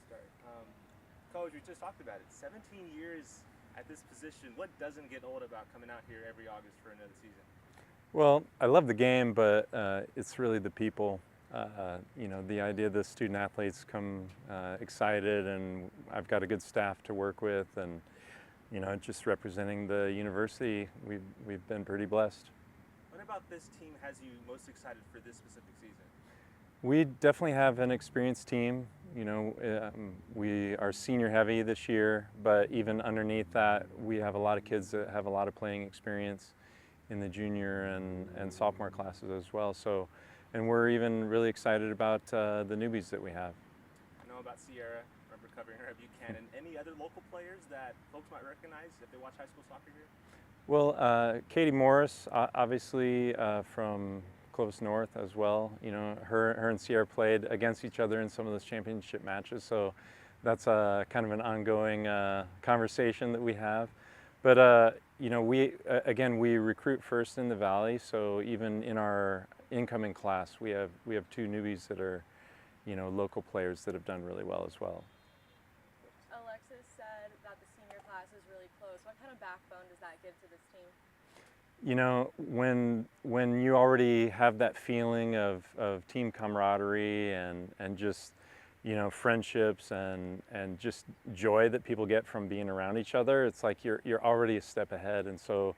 start. Coach, we just talked about it. 17 years at this position. What doesn't get old about coming out here every August for another season? Well, I love the game, but it's really the people. The idea that student athletes come excited, and I've got a good staff to work with, and just representing the university, we've been pretty blessed. What about this team has you most excited for this specific season? We definitely have an experienced team. We are senior heavy this year, but even underneath that, we have a lot of kids that have a lot of playing experience in the junior and sophomore classes as well. So, and we're even really excited about the newbies that we have. I know about Sierra. Remember covering her at Buchanan. Any other local players that folks might recognize if they watch high school soccer here? Well, Katie Morris, obviously from Clovis North as well. Her and Sierra played against each other in some of those championship matches, so that's kind of an ongoing conversation that we have. But we recruit first in the Valley, so even in our incoming class, we have two newbies that are, local players that have done really well as well. Alexis said that the senior class is really close. What kind of backbone does that give to this team? When you already have that feeling of team camaraderie and just, friendships and just joy that people get from being around each other, it's like you're already a step ahead. And so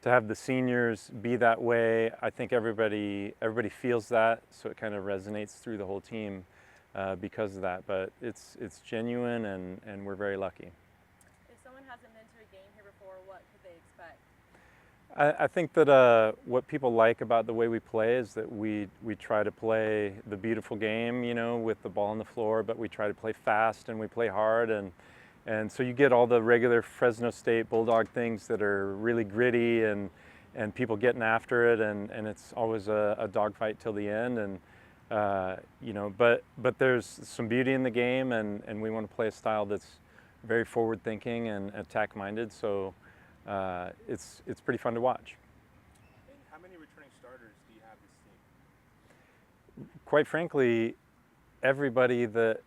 to have the seniors be that way, I think everybody feels that, so it kind of resonates through the whole team because of that. But it's genuine, and we're very lucky. If someone hasn't been to a game here before, what could they expect? I think that what people like about the way we play is that we try to play the beautiful game, with the ball on the floor, but we try to play fast and we play hard, and so you get all the regular Fresno State Bulldog things that are really gritty and people getting after it, and it's always a dogfight till the end, and but there's some beauty in the game, and we want to play a style that's very forward thinking and attack minded. So. It's pretty fun to watch. And how many returning starters do you have this team? Quite frankly, everybody that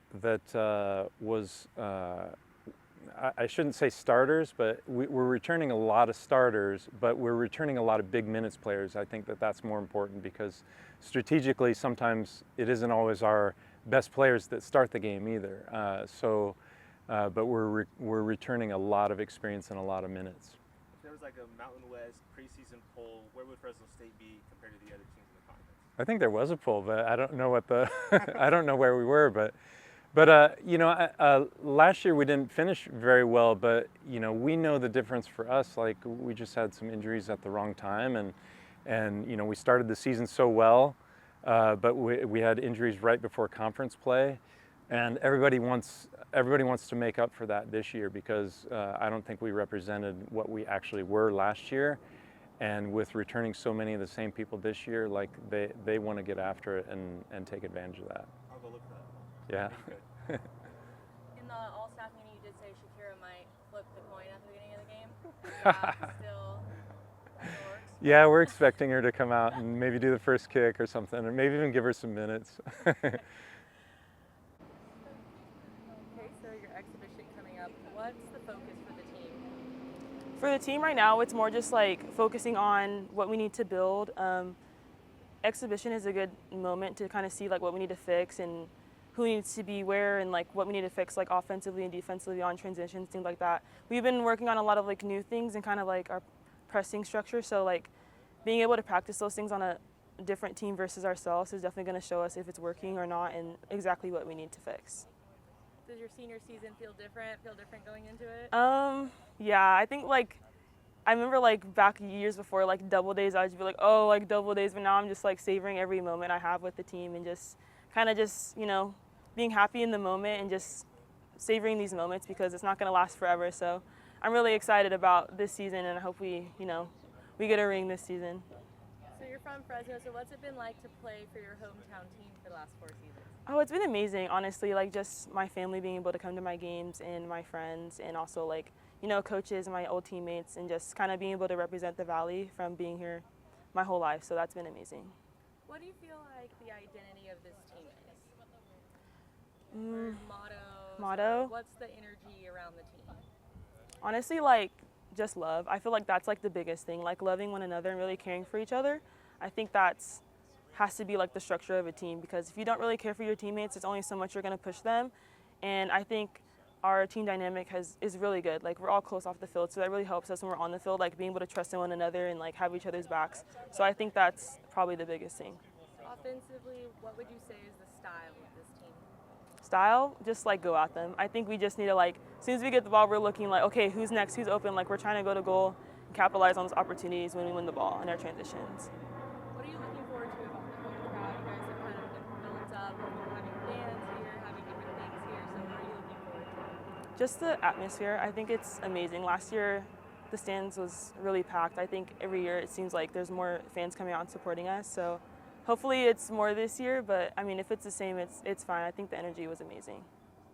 was, I shouldn't say starters, but we're returning a lot of starters, but we're returning a lot of big minutes players. I think that's more important because strategically sometimes it isn't always our best players that start the game either. But we're returning a lot of experience and a lot of minutes. If there was like a Mountain West preseason poll, where would Fresno State be compared to the other teams in the conference? I think there was a poll, but I don't know what I don't know where we were. But last year we didn't finish very well. But we know the difference for us. Like we just had some injuries at the wrong time, and we started the season so well, but we had injuries right before conference play. And everybody wants to make up for that this year because I don't think we represented what we actually were last year. And with returning so many of the same people this year, like they want to get after it and take advantage of that. I'll go look for that. Yeah. In the all-staff meeting, you did say Shakira might flip the coin at the beginning of the game. Is that still works? Yeah, we're expecting her to come out and maybe do the first kick or something, or maybe even give her some minutes. What's the focus for the team? For the team right now, it's more just like focusing on what we need to build. Exhibition is a good moment to kind of see like what we need to fix and who needs to be where and like what we need to fix like offensively and defensively on transitions, things like that. We've been working on a lot of like new things and kind of like our pressing structure. So like being able to practice those things on a different team versus ourselves is definitely going to show us if it's working or not and exactly what we need to fix. Does your senior season feel different going into it? Yeah, I think like I remember like back years before like double days, I'd be like, oh, like double days, but now I'm just like savoring every moment I have with the team and just kind of just, being happy in the moment and just savoring these moments because it's not going to last forever. So I'm really excited about this season and I hope we get a ring this season. So you're from Fresno, so what's it been like to play for your hometown team for the last 4 seasons? Oh, it's been amazing, honestly, like just my family being able to come to my games and my friends and also like, coaches and my old teammates and just kind of being able to represent the Valley from being here my whole life. So that's been amazing. What do you feel like the identity of this team is? Or motto, Motto? Or what's the energy around the team? Honestly, like, just love. I feel like that's like the biggest thing, like loving one another and really caring for each other. I think that's has to be like the structure of a team, because if you don't really care for your teammates, there's only so much you're going to push them. And I think our team dynamic is really good. Like, we're all close off the field, so that really helps us when we're on the field, like being able to trust in one another and like have each other's backs. So I think that's probably the biggest thing. Offensively, what would you say is the style of this team? Style, just like go at them. I think we just need to, like, as soon as we get the ball, we're looking like, okay, who's next, who's open, like we're trying to go to goal and capitalize on those opportunities when we win the ball in our transitions. What are you looking forward to about the home crowd? You guys have kind of been built up, having fans here, having different things here, so what are you looking forward to? Just the atmosphere, I think it's amazing. Last year, the stands was really packed. I think every year it seems like there's more fans coming out and supporting us, so hopefully it's more this year, but I mean, if it's the same, it's fine. I think the energy was amazing.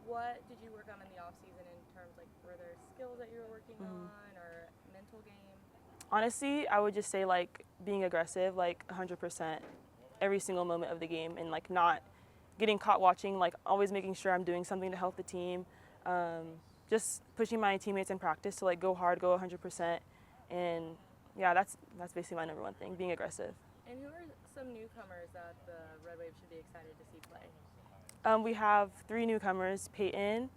What did you work on in the off season in terms, like, were there skills that you were working on or mental game? Honestly, I would just say like being aggressive, like 100% every single moment of the game, and like not getting caught watching, like always making sure I'm doing something to help the team. Just pushing my teammates in practice to like go hard, go 100%, and yeah, that's basically my number one thing, being aggressive. And who are some newcomers that the Red Wave should be excited to see play? We have 3 newcomers: Peyton,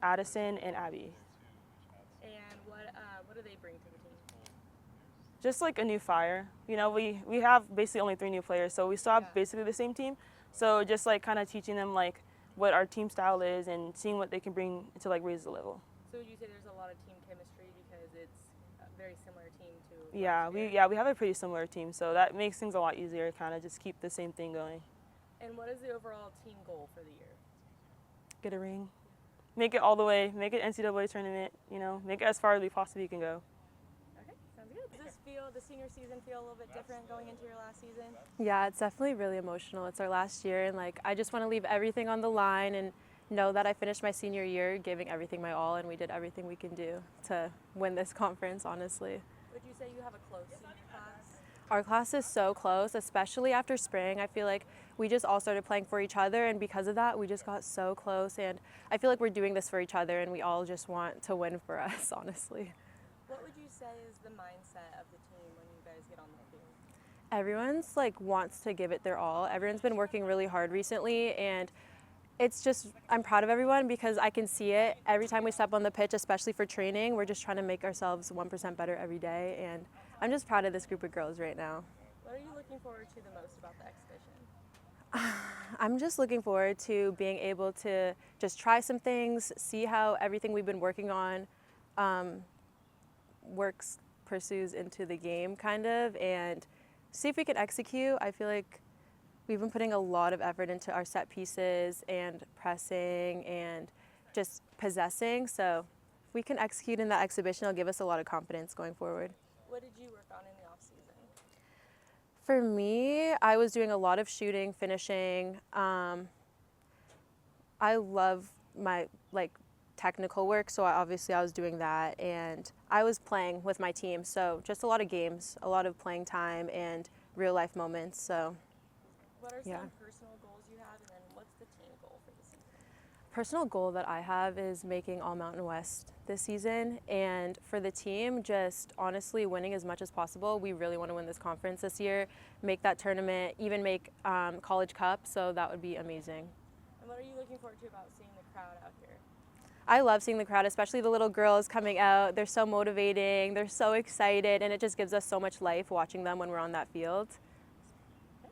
Addison, and Abby. And what do they bring to the team? Just like a new fire. You know, we have basically only 3 new players, so we still have basically the same team. So just like kind of teaching them like what our team style is and seeing what they can bring to like raise the level. So would you say there's a lot of team chemistry because it's a very similar team to? Yeah, we have a pretty similar team, so that makes things a lot easier. Kind of just keep the same thing going. And what is the overall team goal for the year? Get a ring, make it all the way, make it NCAA tournament. You know, make it as far as we possibly can go. Okay, sounds good. Does the senior season feel a little bit different going into your last season? Yeah, it's definitely really emotional. It's our last year, and like I just want to leave everything on the line and know that I finished my senior year giving everything my all, and we did everything we can do to win this conference, honestly. Would you say you have a close senior class? Our class is so close, especially after spring. I feel like we just all started playing for each other, and because of that, we just got so close, and I feel like we're doing this for each other, and we all just want to win for us, honestly. What would you say is the mindset of the team when you guys get on the field? Everyone's like wants to give it their all. Everyone's been working really hard recently, and it's just, I'm proud of everyone because I can see it every time we step on the pitch, especially for training. We're just trying to make ourselves 1% better every day, and I'm just proud of this group of girls right now. What are you looking forward to the most about the exhibition? I'm just looking forward to being able to just try some things, see how everything we've been working on pursues into the game kind of, and see if we can execute. I feel like we've been putting a lot of effort into our set pieces and pressing and just possessing. So if we can execute in that exhibition, it'll give us a lot of confidence going forward. What did you work on in the off season? For me, I was doing a lot of shooting, finishing. I love my technical work, so obviously I was doing that, and I was playing with my team. So just a lot of games, a lot of playing time, and real life moments. So. What are some personal goals you have, and then what's the team goal for the season? Personal goal that I have is making All Mountain West this season, and for the team, just honestly winning as much as possible. We really want to win this conference this year, make that tournament, even make College Cup, so that would be amazing. And what are you looking forward to about seeing the crowd out here? I love seeing the crowd, especially the little girls coming out. They're so motivating, they're so excited, and it just gives us so much life watching them when we're on that field.